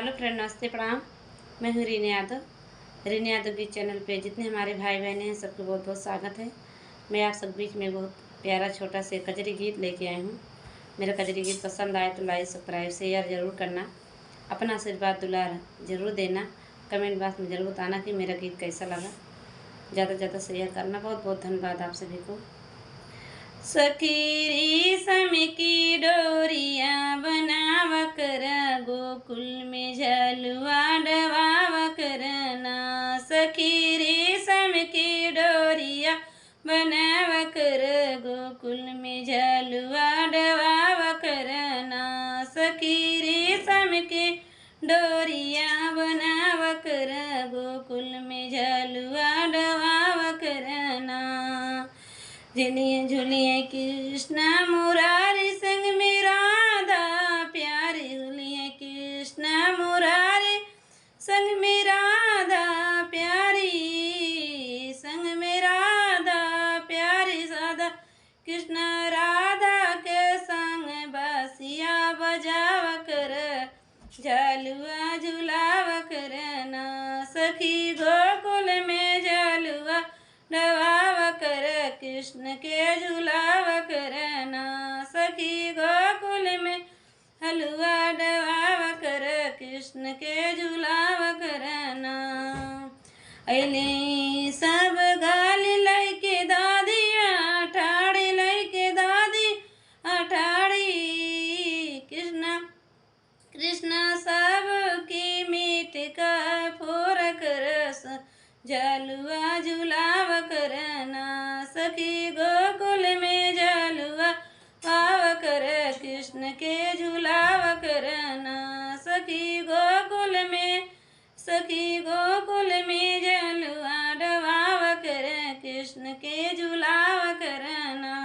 Hello friend, नमस्ते, प्रणाम। मैं हूँ रीना यादव। रीना यादव की चैनल पे जितने हमारे भाई बहनें हैं सबको बहुत बहुत स्वागत है। मैं आप सब बीच में बहुत प्यारा छोटा से कजरी गीत लेके आई हूँ। मेरा कजरी गीत पसंद आए तो लाइक सब्सक्राइब शेयर ज़रूर करना। अपना आशीर्वाद दुलार ज़रूर देना। कमेंट बॉक्स में ज़रूर बताना कि मेरा गीत कैसा लगा। ज़्यादा से ज़्यादा शेयर करना। बहुत बहुत धन्यवाद आप सभी को। सखी रेशम की डोरिया बनाव कर गोकुल में झलुआ डवाव करना। सखी रेशम की डोरिया बनाव कर गोकुल में झलुआ डवाव करना। सखी रेशम की डोरिया बनाव कर गोकुल में झलुआ डवाव करना। झुलिए झुलिए कृष्ण मुरारी संग में राधा प्यारी। झुलिए कृष्ण मुरारी संग में राधा प्यारी। संग में राधा प्यारी राधा कृष्ण राधा के संग बासिया बजाव कर झलुआ झुलाव करना। सखी गोकुल में झलुआ डवाव कर कृष्ण के झुलाव करना। सखी गोकुल में हलुआ डवाव कर कृष्ण के झुलाव करना। अले सब गाली लैके दादिया ठाड़ी लैके दादी अठाड़ी। कृष्ण कृष्ण सब की मीठ का फोरक रस झलुआ झुलाव करना। सखी गोकुल में झलुआ पाव कर कृष्ण के झुलाव करना। सखी गोकुल में झलुआ डवाव कर कृष्ण के झुलाव करना।